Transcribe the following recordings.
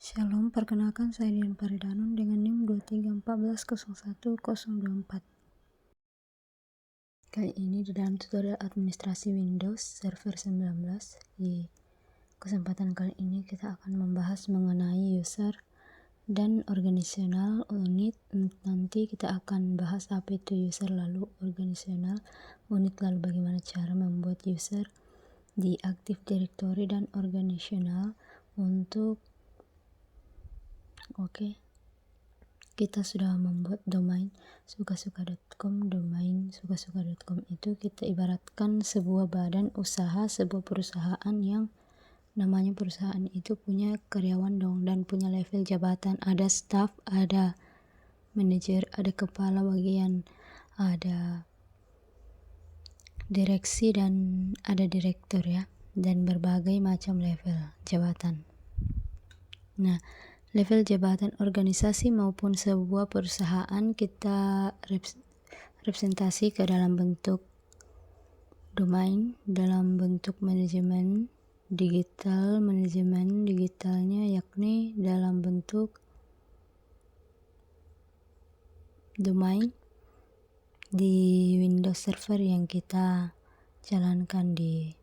Shalom, perkenalkan saya Dian Paridanon dengan NIM 23140124. Kali ini di dalam tutorial administrasi Windows Server 19. Di kesempatan kali ini kita akan membahas mengenai user dan organisational unit. Nanti kita akan bahas apa itu user, lalu organisational unit, lalu bagaimana cara membuat user di Active Directory dan organisational untuk kita sudah membuat domain sukasuka.com. Domain sukasuka.com itu kita ibaratkan sebuah badan usaha, sebuah perusahaan yang namanya perusahaan itu punya karyawan dan punya level jabatan, ada staff, ada manajer, ada kepala bagian, ada direksi, dan ada direktur ya, dan berbagai macam level jabatan. Nah, level jabatan organisasi maupun sebuah perusahaan kita representasi ke dalam bentuk domain, dalam bentuk manajemen digitalnya yakni dalam bentuk domain di Windows Server yang kita jalankan di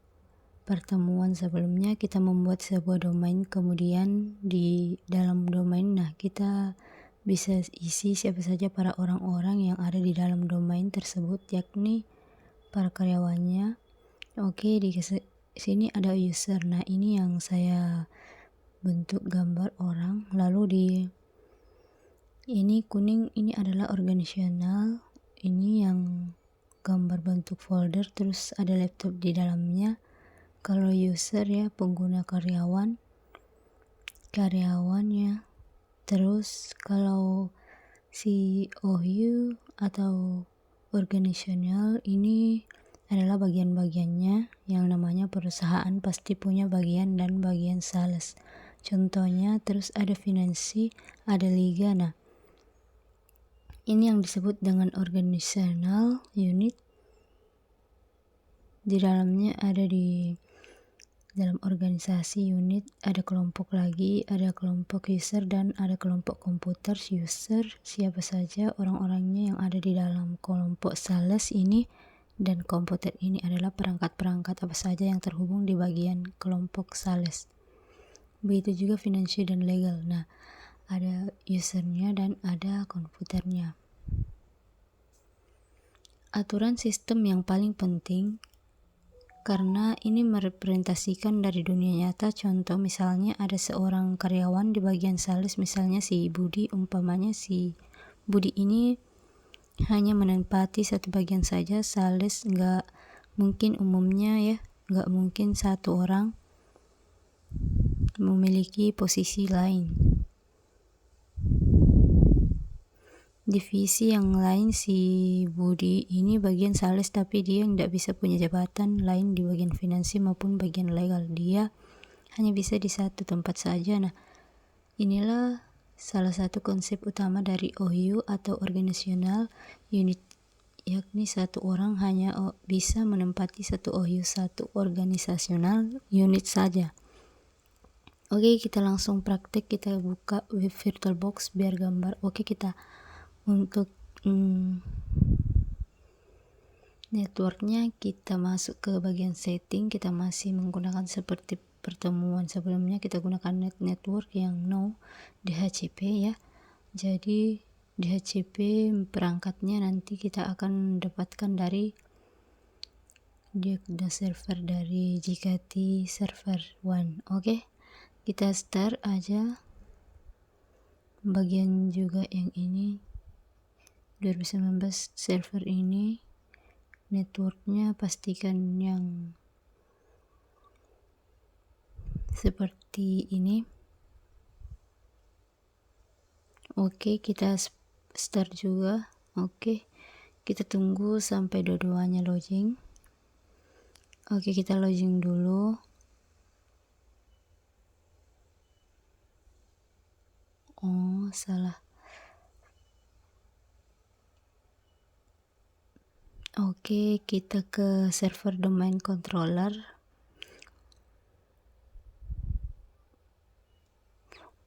pertemuan sebelumnya. Kita membuat sebuah domain, kemudian di dalam domain kita bisa isi siapa saja para orang-orang yang ada di dalam domain tersebut, yakni para karyawannya. Di sini ada user. Nah, ini yang saya bentuk gambar orang, lalu di ini kuning ini adalah organisational, ini yang gambar bentuk folder, terus ada laptop di dalamnya. Kalau user ya pengguna karyawannya. Terus kalau si OU atau organisational ini adalah bagian-bagiannya, yang namanya perusahaan pasti punya bagian dan bagian sales. Contohnya, terus ada finansi, ada liga. Nah, ini yang disebut dengan organisational unit. Di dalamnya ada di dalam organisasi unit ada kelompok lagi, ada kelompok user dan ada kelompok komputer. User siapa saja orang-orangnya yang ada di dalam kelompok sales ini, dan komputer ini adalah perangkat-perangkat apa saja yang terhubung di bagian kelompok sales. Begitu juga finansial dan legal. Nah, ada usernya dan ada komputernya. Aturan sistem yang paling penting, karena ini merepresentasikan dari dunia nyata. Contoh misalnya ada seorang karyawan di bagian sales, misalnya si Budi. Umpamanya si Budi ini hanya menempati satu bagian saja, sales. Nggak mungkin umumnya ya, nggak mungkin satu orang memiliki posisi lain. Divisi yang lain, si Budi ini bagian sales tapi dia tidak bisa punya jabatan lain di bagian finansi maupun bagian legal, dia hanya bisa di satu tempat saja. Nah, inilah salah satu konsep utama dari OU atau organisational unit, yakni satu orang hanya bisa menempati satu OU, satu organisational unit saja. Kita langsung praktek. Kita buka web VirtualBox biar gambar. Kita untuk networknya kita masuk ke bagian setting. Kita masih menggunakan seperti pertemuan sebelumnya, kita gunakan network yang DHCP ya. Jadi DHCP perangkatnya nanti kita akan dapatkan dari Diagda server dari JKT server 1. Kita start aja bagian juga yang ini 2019 server ini. Networknya pastikan yang seperti ini. Kita start juga. Kita tunggu sampai dua-duanya login. Kita login dulu. Salah. Kita ke server domain controller.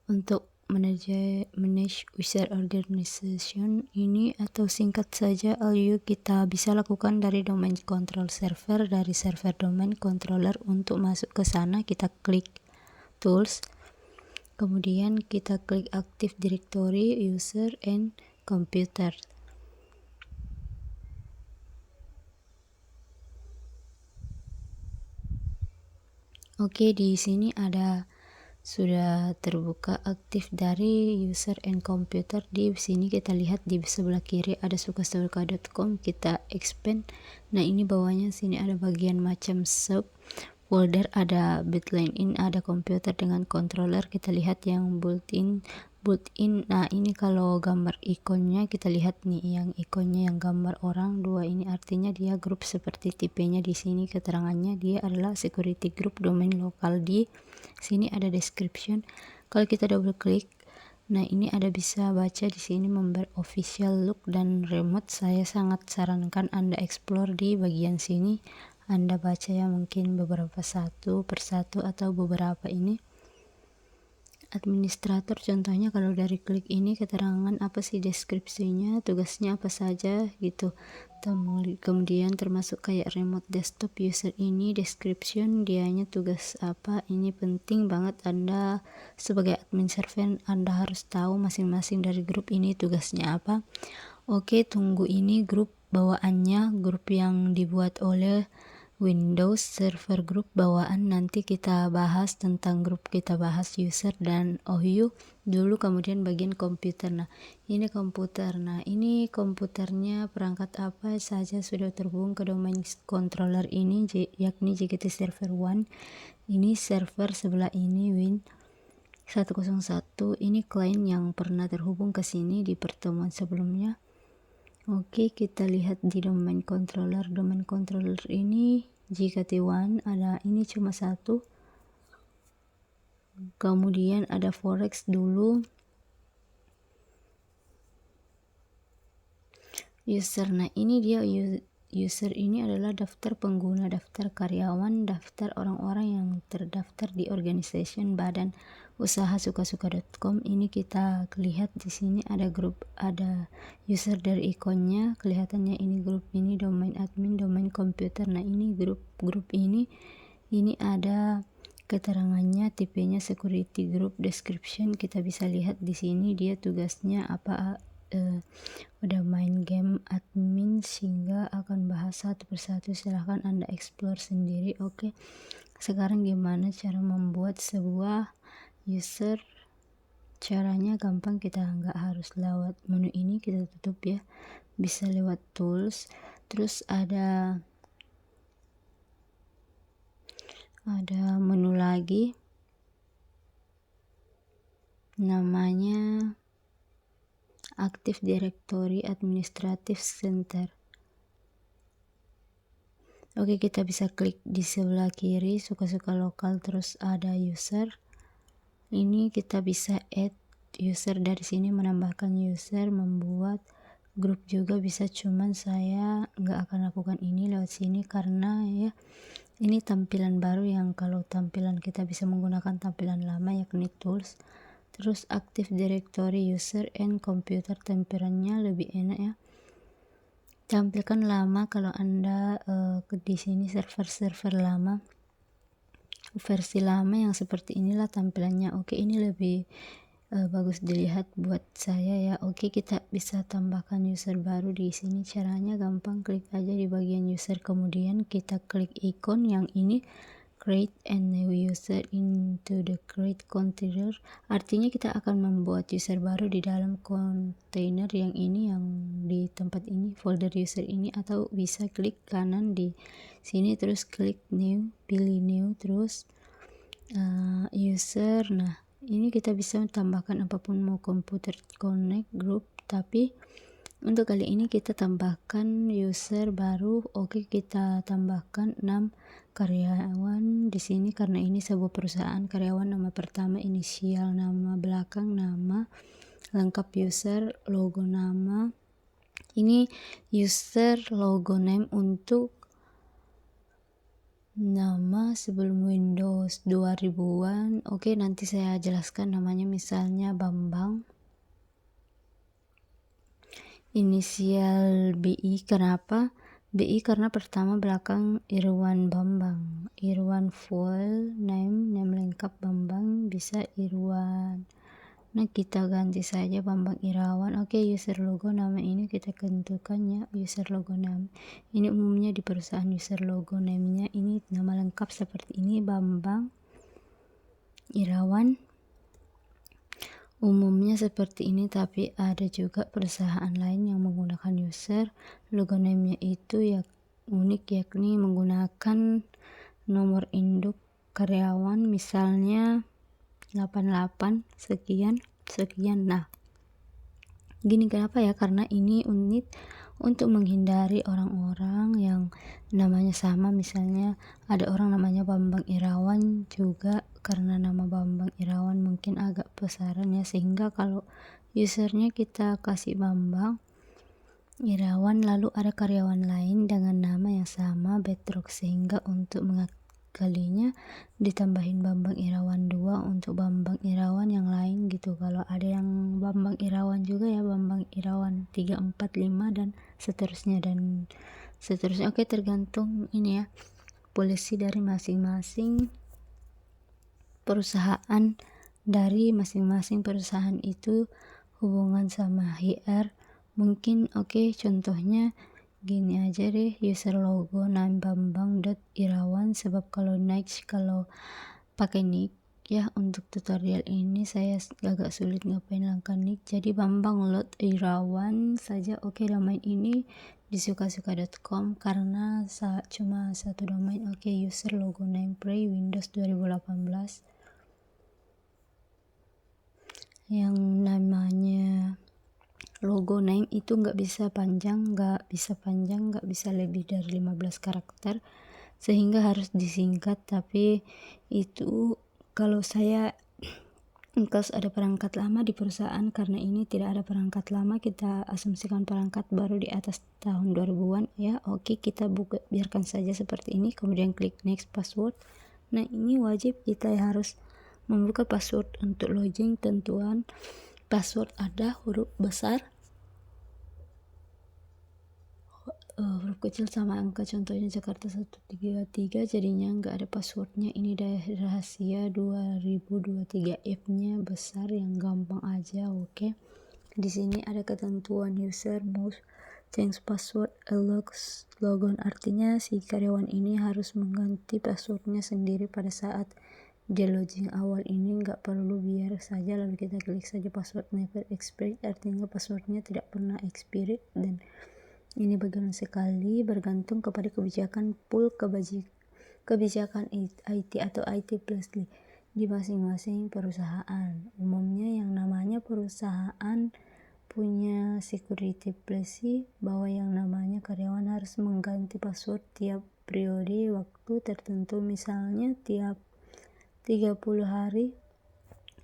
untuk manage user organization ini, atau singkat saja LU, kita bisa lakukan dari domain control server, dari server domain controller. Untuk masuk ke sana kita klik tools, kemudian kita klik Active Directory, user and computer. Oke, di sini sudah terbuka aktif dari user and computer. Di sini kita lihat di sebelah kiri ada sukasuka.com, kita expand. Nah, ini bawahnya sini ada bagian macam sub folder, ada bitline in, ada komputer dengan controller. Kita lihat yang built-in. Nah, ini kalau gambar ikonnya kita lihat nih, yang ikonnya yang gambar orang dua ini artinya dia grup seperti tipenya. Di sini keterangannya dia adalah security group domain lokal. Di sini ada description. Kalau kita double klik, nah ini ada bisa baca di sini member official look dan remote. Saya sangat sarankan Anda explore di bagian sini. Anda baca ya, mungkin beberapa satu persatu atau beberapa ini. Administrator contohnya, kalau dari klik ini keterangan apa sih deskripsinya, tugasnya apa saja gitu. Kemudian termasuk kayak remote desktop user ini description, dianya tugas apa. Ini penting banget, Anda sebagai admin server Anda harus tahu masing-masing dari grup ini tugasnya apa. Oke, tunggu ini grup bawaannya, grup yang dibuat oleh Windows Server Group bawaan. Nanti kita bahas tentang grup, kita bahas user dan OU dulu, kemudian bagian komputer. Nah, ini komputer. Nah, ini komputernya perangkat apa saja sudah terhubung ke domain controller ini, yakni JKT Server 1. Ini server sebelah ini Win 101. Ini klien yang pernah terhubung ke sini di pertemuan sebelumnya. Oke, kita lihat di domain controller. Domain controller ini JKT1 ada, ini cuma satu. Kemudian ada forex dulu. User, nah ini dia user ini adalah daftar pengguna, daftar karyawan, daftar orang-orang yang terdaftar di organization badan usaha sukasuka.com. Ini kita lihat di sini ada grup, ada user dari ikonnya, kelihatannya ini grup ini domain admin, domain komputer. Nah, ini grup ini ada keterangannya, tipenya security group, description kita bisa lihat di sini dia tugasnya apa. Udah main game admin sehingga akan bahas satu persatu, silahkan Anda explore sendiri. Oke, sekarang gimana cara membuat sebuah user. Caranya gampang, kita nggak harus lewat menu ini, kita tutup ya, bisa lewat tools. Terus ada menu lagi namanya Active Directory Administrative Center. Oke, kita bisa klik di sebelah kiri suka-suka lokal, terus ada user. Ini kita bisa add user dari sini, menambahkan user, membuat grup juga bisa. Cuman saya nggak akan lakukan ini lewat sini karena ya ini tampilan baru, yang kalau tampilan kita bisa menggunakan tampilan lama yakni tools. Terus Active Directory user and computer, tampilannya lebih enak ya, tampilkan lama kalau Anda di sini server lama, versi lama yang seperti inilah tampilannya. Oke, ini lebih bagus dilihat buat saya ya. Oke, kita bisa tambahkan user baru di sini. Caranya gampang, klik aja di bagian user, kemudian kita klik ikon yang ini, create a new user into the create container. Artinya kita akan membuat user baru di dalam kontainer yang ini, yang di tempat ini, folder user ini, atau bisa klik kanan di sini terus klik new, pilih new, terus user. Nah, ini kita bisa tambahkan apapun, mau komputer connect group, tapi untuk kali ini kita tambahkan user baru. Oke, kita tambahkan 6 karyawan di sini karena ini sebuah perusahaan. Karyawan nama pertama inisial, nama belakang, nama lengkap user, logo nama. Ini user logo name untuk Nama sebelum Windows 2000-an. Oke, nanti saya jelaskan namanya, misalnya Bambang. Inisial BI. Kenapa BI? Karena pertama belakang Irwan Bambang. Irwan full name lengkap Bambang, bisa Irwan. Nah, kita ganti saja Bambang Irawan. Oke, user logo nama ini kita tentukan ya, user logo nama. Ini umumnya di perusahaan user logo namanya ini nama lengkap seperti ini, Bambang Irawan. Umumnya seperti ini, tapi ada juga perusahaan lain yang menggunakan user logo namanya itu ya unik, yakni menggunakan nomor induk karyawan, misalnya 88 sekian sekian. Nah, gini kenapa ya? Karena ini unik untuk menghindari orang-orang yang namanya sama, misalnya ada orang namanya Bambang Irawan juga, karena nama Bambang Irawan mungkin agak besaran ya, sehingga kalau usernya kita kasih Bambang Irawan lalu ada karyawan lain dengan nama yang sama Bedrock, sehingga untuk mengakalinya ditambahin Bambang Irawan 2 untuk Bambang Irawan yang lain gitu. Kalau ada yang Bambang Irawan juga ya Bambang Irawan 3, 4, 5 dan seterusnya. Oke, tergantung ini ya polisi dari masing-masing perusahaan. Dari masing-masing perusahaan itu hubungan sama HR mungkin. Oke, contohnya gini aja deh, user logo nama Bambang.Irawan, sebab kalau next kalau pakai nick ya untuk tutorial ini saya agak sulit ngapain langkah nick, jadi Bambang.Irawan saja. Oke, domain ini di sukasuka.com karena cuma satu domain. Oke, user logo name pre Windows 2018 yang namanya logo name itu nggak bisa panjang, nggak bisa lebih dari 15 karakter, sehingga harus disingkat. Tapi itu kalau saya kalau ada perangkat lama di perusahaan, karena ini tidak ada perangkat lama, kita asumsikan perangkat baru di atas tahun 2000-an ya. Oke, kita buka, biarkan saja seperti ini, kemudian klik next password. Nah, ini wajib kita harus membuka password untuk login. Tentuan password ada huruf besar, huruf kecil sama angka, contohnya Jakarta 133, jadinya nggak ada passwordnya. Ini rahasia 2023, F-nya besar yang gampang aja. Oke, di sini ada ketentuan user must change password logon, artinya si karyawan ini harus mengganti passwordnya sendiri pada saat dia login awal. Ini nggak perlu, biar saja lalu kita klik saja password never expired, artinya passwordnya tidak pernah expired. Dan ini bagaimana sekali bergantung kepada kebijakan pool kebijakan IT atau IT plus di masing-masing perusahaan. Umumnya yang namanya perusahaan punya security policy bahwa yang namanya karyawan harus mengganti password tiap periode waktu tertentu, misalnya tiap 30 hari,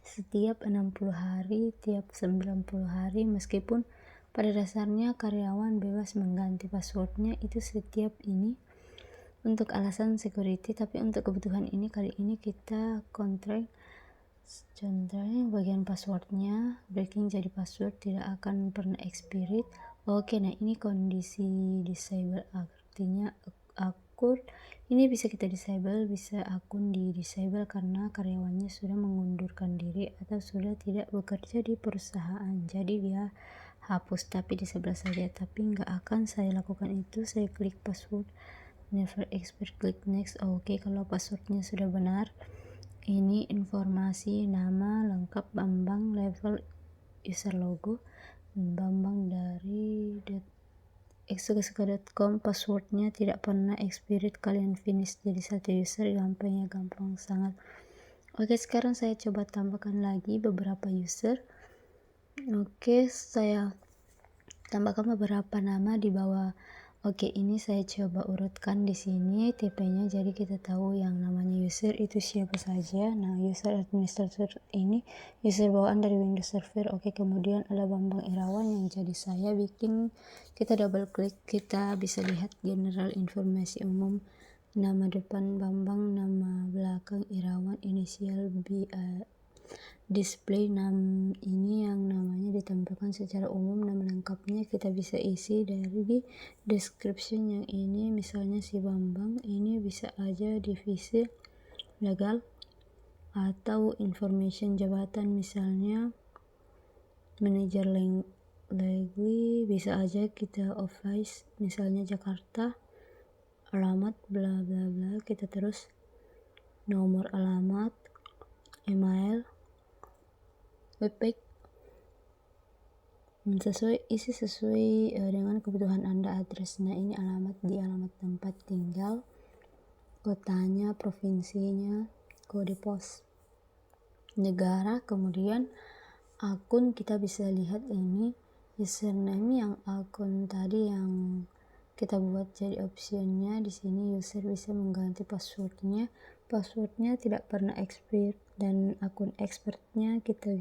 setiap 60 hari, tiap 90 hari, meskipun pada dasarnya karyawan bebas mengganti passwordnya itu setiap ini untuk alasan security. Tapi untuk kebutuhan ini kali ini kita kontrak, contohnya bagian passwordnya breaking, jadi password tidak akan pernah expired. Oke, nah ini kondisi disable, artinya akun ini bisa kita disable, bisa akun di disable karena karyawannya sudah mengundurkan diri atau sudah tidak bekerja di perusahaan, jadi dia hapus. Tapi disable saja, tapi nggak akan saya lakukan itu. Saya klik password never expire, klik next. Oke, kalau passwordnya sudah benar, ini informasi nama lengkap Bambang, level user logo Bambang dari sukasuka.com, passwordnya tidak pernah expired, kalian finish jadi satu user. Gampang sangat. Oke, sekarang saya coba tambahkan lagi beberapa user. Oke, saya tambahkan beberapa nama di bawah. Oke, ini saya coba urutkan di sini TP-nya, jadi kita tahu yang namanya user itu siapa saja. Nah, user administrator ini user bawaan dari Windows Server. Oke, kemudian ada Bambang Irawan yang jadi saya bikin. Kita double klik, kita bisa lihat general informasi umum nama depan Bambang, nama belakang Irawan, inisial BA. Display ini yang namanya ditampilkan secara umum, nama lengkapnya kita bisa isi dari di description yang ini, misalnya si Bambang, ini bisa aja divisi legal atau information jabatan, misalnya manajer legally, bisa aja kita office, misalnya Jakarta, alamat bla bla bla, kita terus nomor alamat, email, webpage, isi sesuai dengan kebutuhan Anda, address. Nah ini alamat tempat tinggal, kotanya, provinsinya, kode pos, negara. Kemudian akun, kita bisa lihat ini username yang akun tadi yang kita buat jadi optionnya. Di sini user bisa mengganti passwordnya tidak pernah expire, dan akun expertnya kita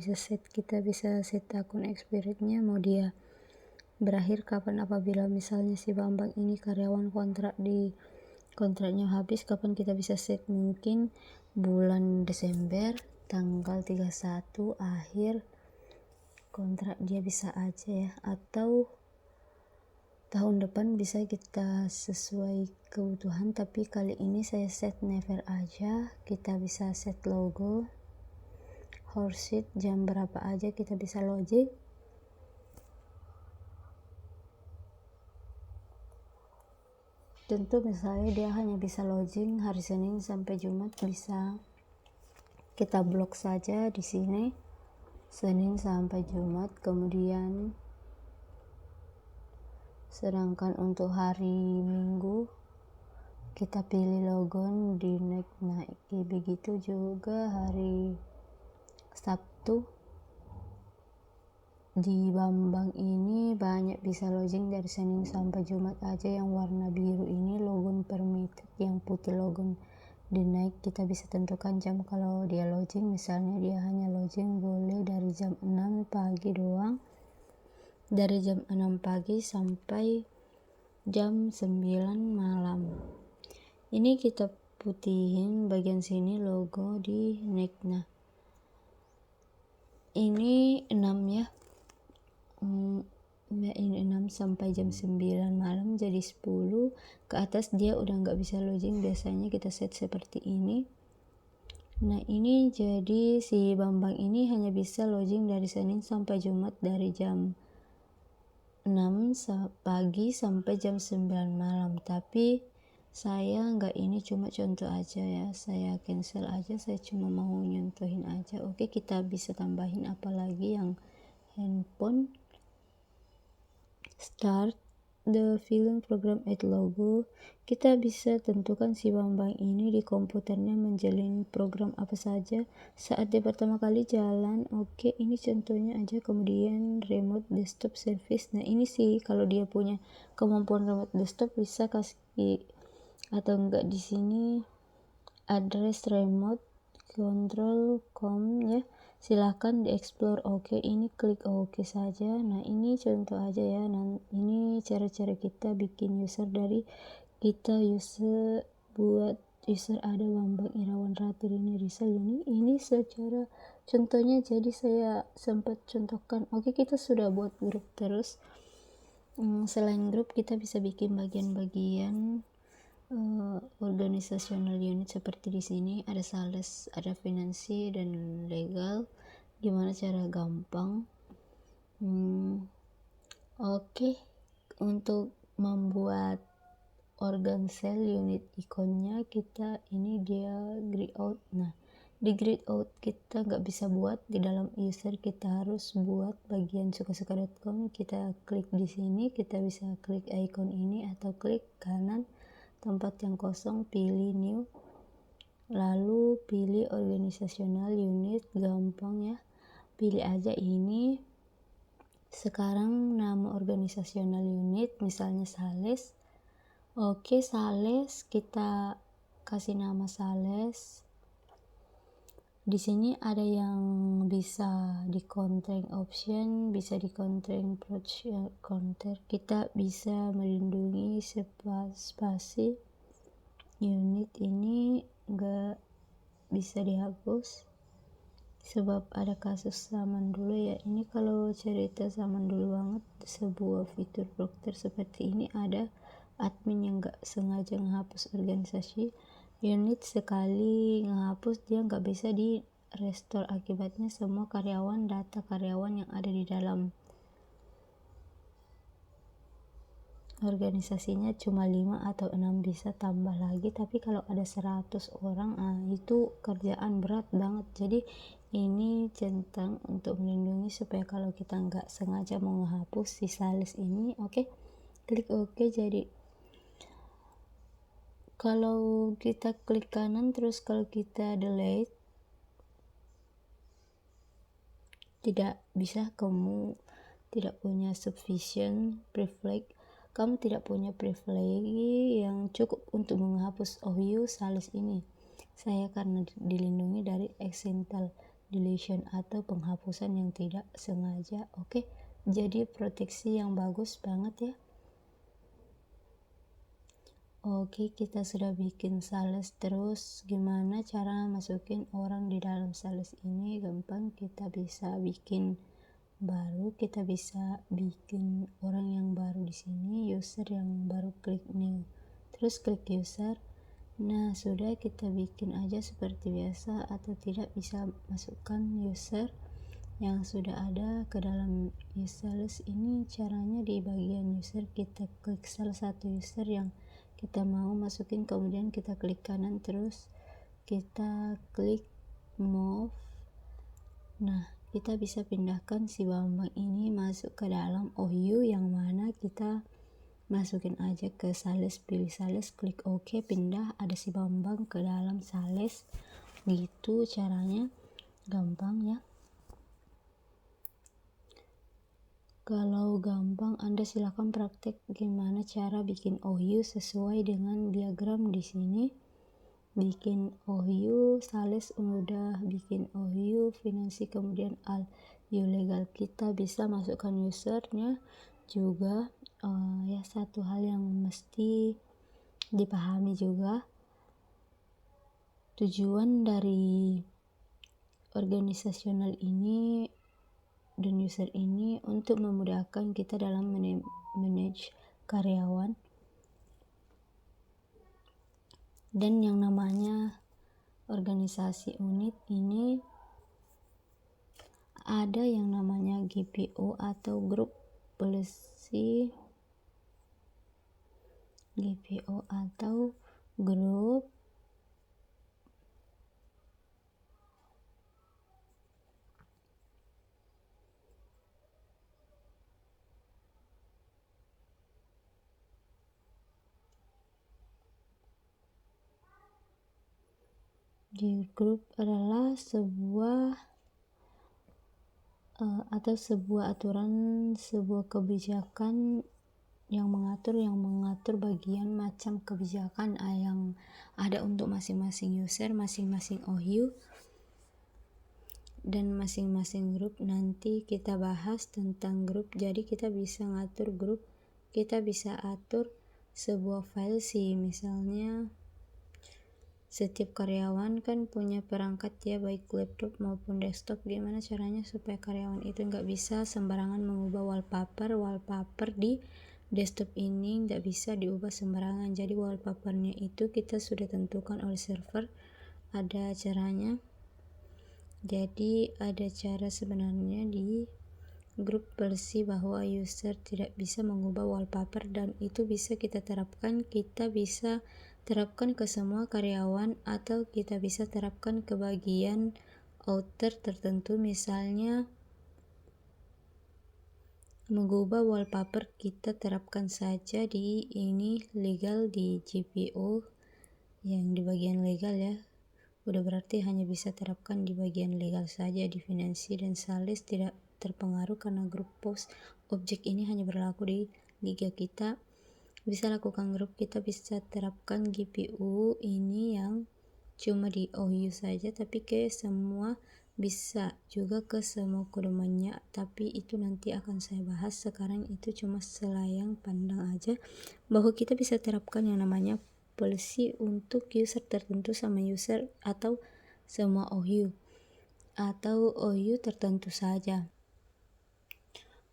bisa set akun expirednya mau dia berakhir kapan. Apabila misalnya si Bambang ini karyawan kontraknya habis, kapan kita bisa set, mungkin bulan Desember tanggal 31 akhir kontrak dia, bisa aja ya, atau tahun depan bisa kita sesuai kebutuhan. Tapi kali ini saya set never aja. Kita bisa set logo, horsehead, jam berapa aja kita bisa login. Tentu misalnya dia hanya bisa login hari Senin sampai Jumat, bisa kita blok saja di sini Senin sampai Jumat. Kemudian sedangkan untuk hari Minggu kita pilih logon di naik. Begitu juga hari Sabtu. Di Bambang ini banyak bisa login dari Senin sampai Jumat aja. Yang warna biru ini logon permitted, yang putih logon di naik. Kita bisa tentukan jam kalau dia login, misalnya dia hanya login boleh dari jam 6 pagi doang, dari jam 6 pagi sampai jam 9 malam. Ini kita putihin bagian sini logo di neck. Nah ini 6 ya, ini 6 sampai jam 9 malam, jadi 10 ke atas dia udah nggak bisa login. Biasanya kita set seperti ini. Nah ini jadi si Bambang ini hanya bisa login dari Senin sampai Jumat dari jam 6 pagi sampai jam 9 malam. Tapi saya nggak, ini cuma contoh aja ya, saya cancel aja, saya cuma mau nyontohin aja. Oke, kita bisa tambahin apalagi yang handphone. Start the film program add logo. Kita bisa tentukan si Bambang ini di komputernya menjalin program apa saja saat dia pertama kali jalan. Oke, ini contohnya aja. Kemudian remote desktop service. Nah ini sih kalau dia punya kemampuan remote desktop bisa kasih, atau enggak di sini address remote control com ya, silahkan dieksplor. Oke, ini klik oke saja. Nah ini contoh aja ya. Nah ini cara-cara kita bikin user dari kita buat user ada Bambang Irawan Ratirini Rizal ini secara contohnya. Jadi saya sempat contohkan. Oke, kita sudah buat grup. Terus selain grup kita bisa bikin bagian-bagian organisasional unit seperti di sini ada sales, ada finansi dan legal. Gimana cara gampang? Oke, untuk membuat organ cell unit ikonnya kita ini dia grid out. Nah di grid out kita nggak bisa buat di dalam user, kita harus buat bagian sukasuka.com. Kita klik di sini, kita bisa klik icon ini atau klik kanan tempat yang kosong, pilih new, lalu pilih organisasional unit. Gampang ya, pilih aja ini. Sekarang nama organisasional unit misalnya sales. Oke, sales, kita kasih nama sales. Di sini ada yang bisa di contract option, bisa di contract project counter. Kita bisa melindungi spasi. unit ini gak bisa dihapus sebab ada kasus zaman dulu ya. Ini kalau cerita zaman dulu banget, sebuah fitur broker seperti ini, ada admin yang gak sengaja menghapus organisasi unit. Sekali menghapus dia gak bisa di restore, akibatnya semua karyawan, data karyawan yang ada di dalam organisasinya cuma 5 atau 6 bisa tambah lagi, tapi kalau ada 100 orang itu kerjaan berat banget. Jadi ini centang untuk melindungi supaya kalau kita nggak sengaja mau menghapus si sales ini, oke, klik oke. Jadi kalau kita klik kanan terus kalau kita delete, tidak bisa, kamu tidak punya sufficient privilege, kamu tidak punya privilege yang cukup untuk menghapus OU sales ini. Saya karena dilindungi dari accidental deletion atau penghapusan yang tidak sengaja. Oke, jadi proteksi yang bagus banget ya. Oke, kita sudah bikin sales. Terus gimana cara masukin orang di dalam sales ini? Gampang, kita bisa bikin baru, kita bisa bikin orang yang baru di sini, user yang baru, klik new, terus klik user. Nah, sudah, kita bikin aja seperti biasa, atau tidak bisa masukkan user yang sudah ada ke dalam sales ini. Caranya di bagian user, kita klik salah satu user yang kita mau masukin, kemudian kita klik kanan, terus kita klik move. Nah, kita bisa pindahkan si Bambang ini masuk ke dalam OU yang mana kita masukin aja ke sales, pilih sales, klik OK, pindah, ada si Bambang ke dalam sales. Gitu caranya, gampang ya. Kalau gampang, Anda silakan praktek gimana cara bikin OU sesuai dengan diagram di sini. Bikin OU, sales udah, bikin OU, finansi, kemudian you legal. Kita bisa masukkan usernya juga. Ya, satu hal yang mesti dipahami juga, tujuan dari organisasional ini dan user ini untuk memudahkan kita dalam manage karyawan. Dan yang namanya organisasi unit ini ada yang namanya GPO atau grup polisi, GPO atau grup grup adalah sebuah atau sebuah aturan, sebuah kebijakan yang mengatur bagian macam kebijakan yang ada untuk masing-masing user, masing-masing OU, dan masing-masing grup. Nanti kita bahas tentang grup. Jadi kita bisa ngatur grup, kita bisa atur sebuah file sih, misalnya setiap karyawan kan punya perangkat ya, baik laptop maupun desktop. Gimana caranya supaya karyawan itu nggak bisa sembarangan mengubah wallpaper di desktop ini, nggak bisa diubah sembarangan. Jadi wallpapernya itu kita sudah tentukan oleh server, ada caranya. Jadi ada cara sebenarnya di grup bersih bahwa user tidak bisa mengubah wallpaper, dan itu bisa kita terapkan. Kita bisa terapkan ke semua karyawan atau kita bisa terapkan ke bagian outer tertentu. Misalnya mengubah wallpaper, kita terapkan saja di ini legal, di GPO yang di bagian legal ya. Udah berarti hanya bisa terapkan di bagian legal saja. Di finansi dan sales tidak terpengaruh karena grup post objek ini hanya berlaku di liga kita. Bisa lakukan grup, kita bisa terapkan GPU ini yang cuma di OU saja, tapi ke semua, bisa juga ke semua kodomannya, tapi itu nanti akan saya bahas. Sekarang itu cuma selayang pandang aja bahwa kita bisa terapkan yang namanya policy untuk user tertentu sama user atau semua OU atau OU tertentu saja.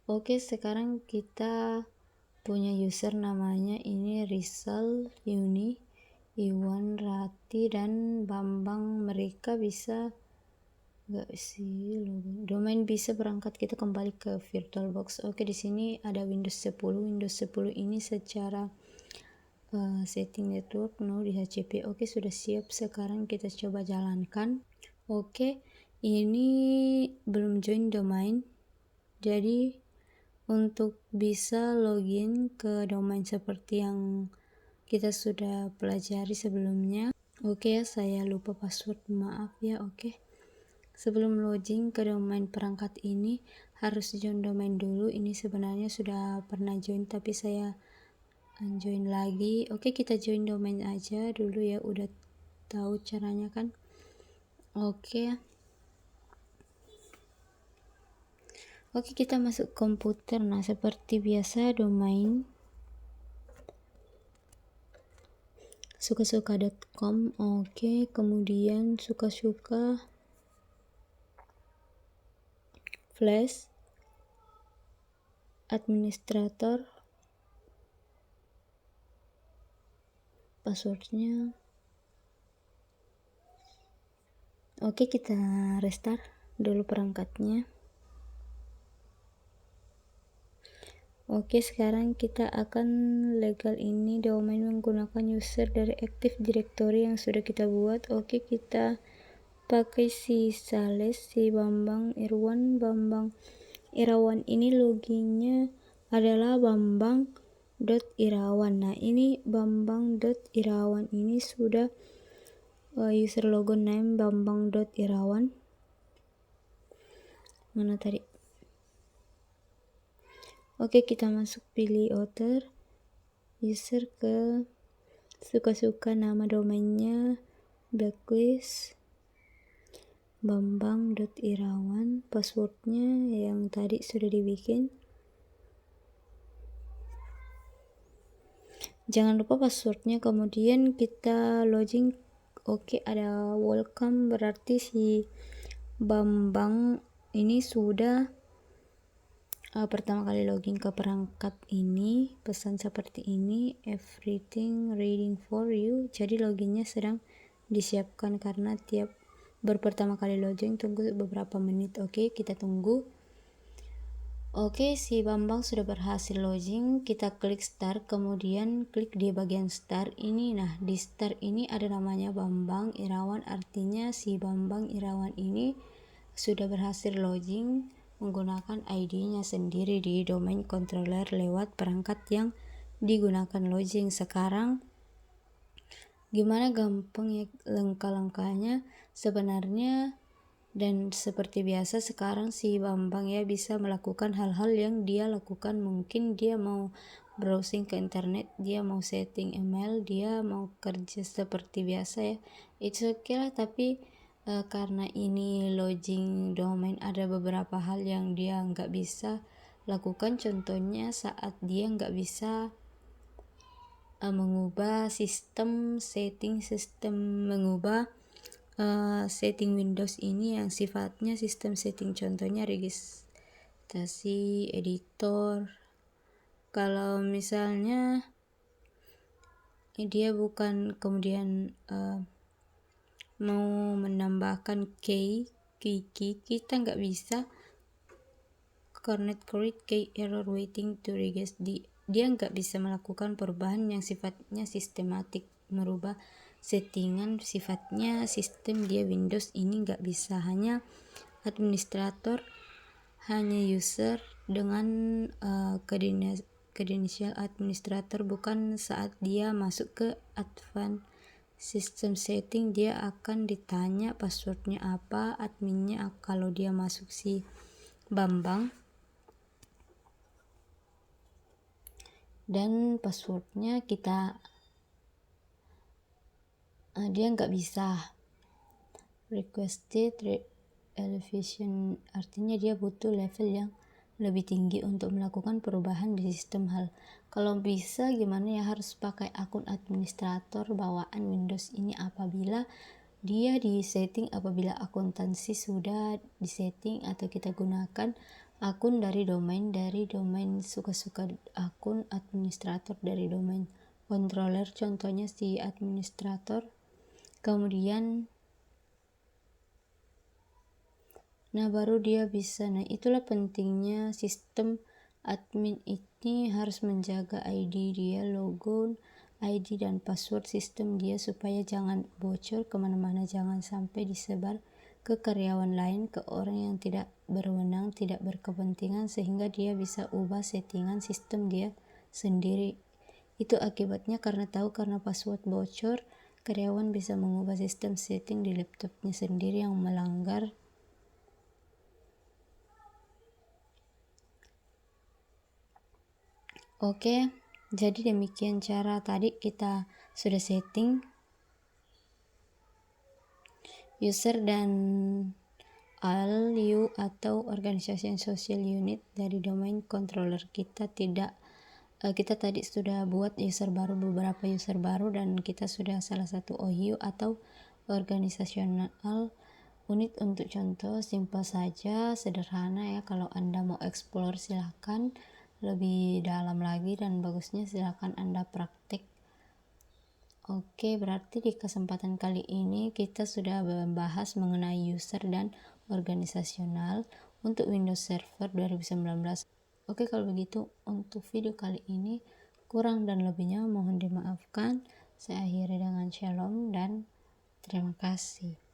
Oke, sekarang kita punya user namanya ini Rizal, Yuni, Iwan, Rati, dan Bambang. Mereka bisa domain bisa berangkat. Kita kembali ke VirtualBox. Oke, di sini ada Windows 10. Windows 10 ini secara setting network di HCP. Oke, sudah siap. Sekarang kita coba jalankan. Oke, ini belum join domain. Jadi untuk bisa login ke domain seperti yang kita sudah pelajari sebelumnya. Oke, saya lupa password, maaf ya. Oke, sebelum login ke domain perangkat ini harus join domain dulu. Ini sebenarnya sudah pernah join tapi saya join lagi. Oke, kita join domain aja dulu ya, udah tahu caranya kan. Oke, kita masuk komputer. Nah, seperti biasa domain sukasuka.com. Oke, kemudian sukasuka flash administrator, passwordnya. Oke, kita restart dulu perangkatnya. Oke, sekarang kita akan legal ini domain menggunakan user dari Active Directory yang sudah kita buat. Oke, kita pakai si Sales, si Bambang Irawan. Ini loginnya adalah bambang.irawan. Nah, ini bambang.irawan ini sudah user logon name bambang.irawan. Mana tadi? Oke, kita masuk pilih outer user ke suka-suka, nama domainnya backlist bambang.irawan, passwordnya yang tadi sudah dibikin. Jangan lupa passwordnya, kemudian kita login. Oke, ada welcome, berarti si Bambang ini sudah pertama kali login ke perangkat ini. Pesan seperti ini, everything reading for you. Jadi loginnya sedang disiapkan karena tiap pertama kali login tunggu beberapa menit. Oke, kita tunggu. Oke, si Bambang sudah berhasil login. Kita klik start, kemudian klik di bagian start ini. Nah, di start ini ada namanya Bambang Irawan, artinya si Bambang Irawan ini sudah berhasil login menggunakan ID-nya sendiri di domain controller lewat perangkat yang digunakan login. Sekarang gimana gampang ya langkah-langkahnya sebenarnya, dan seperti biasa sekarang si Bambang ya bisa melakukan hal-hal yang dia lakukan. Mungkin dia mau browsing ke internet, dia mau setting email, dia mau kerja seperti biasa ya, it's okay lah. Tapi karena ini login domain ada beberapa hal yang dia nggak bisa lakukan. Contohnya saat dia nggak bisa mengubah mengubah setting Windows ini yang sifatnya sistem setting, contohnya registrasi editor. Kalau misalnya dia bukan kemudian mau menambahkan key, kita nggak bisa correct key error waiting to register. Dia nggak bisa melakukan perubahan yang sifatnya sistematik, merubah settingan sifatnya sistem dia Windows ini nggak bisa. Hanya administrator, hanya user dengan credential administrator, bukan saat dia masuk ke advanced sistem setting dia akan ditanya passwordnya apa, adminnya kalau dia masuk si Bambang, dan passwordnya kita dia nggak bisa requested elevation, artinya dia butuh level yang lebih tinggi untuk melakukan perubahan di sistem hal. Kalau bisa gimana ya, harus pakai akun administrator bawaan Windows ini apabila dia disetting, apabila akuntansi sudah disetting, atau kita gunakan akun dari domain suka-suka akun administrator dari domain controller, contohnya si administrator. Kemudian nah baru dia bisa. Nah itulah pentingnya sistem admin ini harus menjaga ID dia, logon, ID dan password sistem dia supaya jangan bocor kemana-mana, jangan sampai disebar ke karyawan lain, ke orang yang tidak berwenang, tidak berkepentingan, sehingga dia bisa ubah settingan sistem dia sendiri. Itu akibatnya karena password bocor, karyawan bisa mengubah sistem setting di laptopnya sendiri yang melanggar. Oke, jadi demikian cara tadi kita sudah setting user dan ALU atau Organization Social Unit dari domain controller kita. Kita tadi sudah buat beberapa user baru, dan kita sudah salah satu OU atau organisasional unit. Untuk contoh simpel saja, sederhana ya. Kalau Anda mau explore silahkan, lebih dalam lagi dan bagusnya silahkan Anda praktek. Oke, berarti di kesempatan kali ini kita sudah membahas mengenai user dan organisasional untuk Windows Server 2019. Oke, kalau begitu untuk video kali ini kurang dan lebihnya mohon dimaafkan. Saya akhiri dengan shalom dan terima kasih.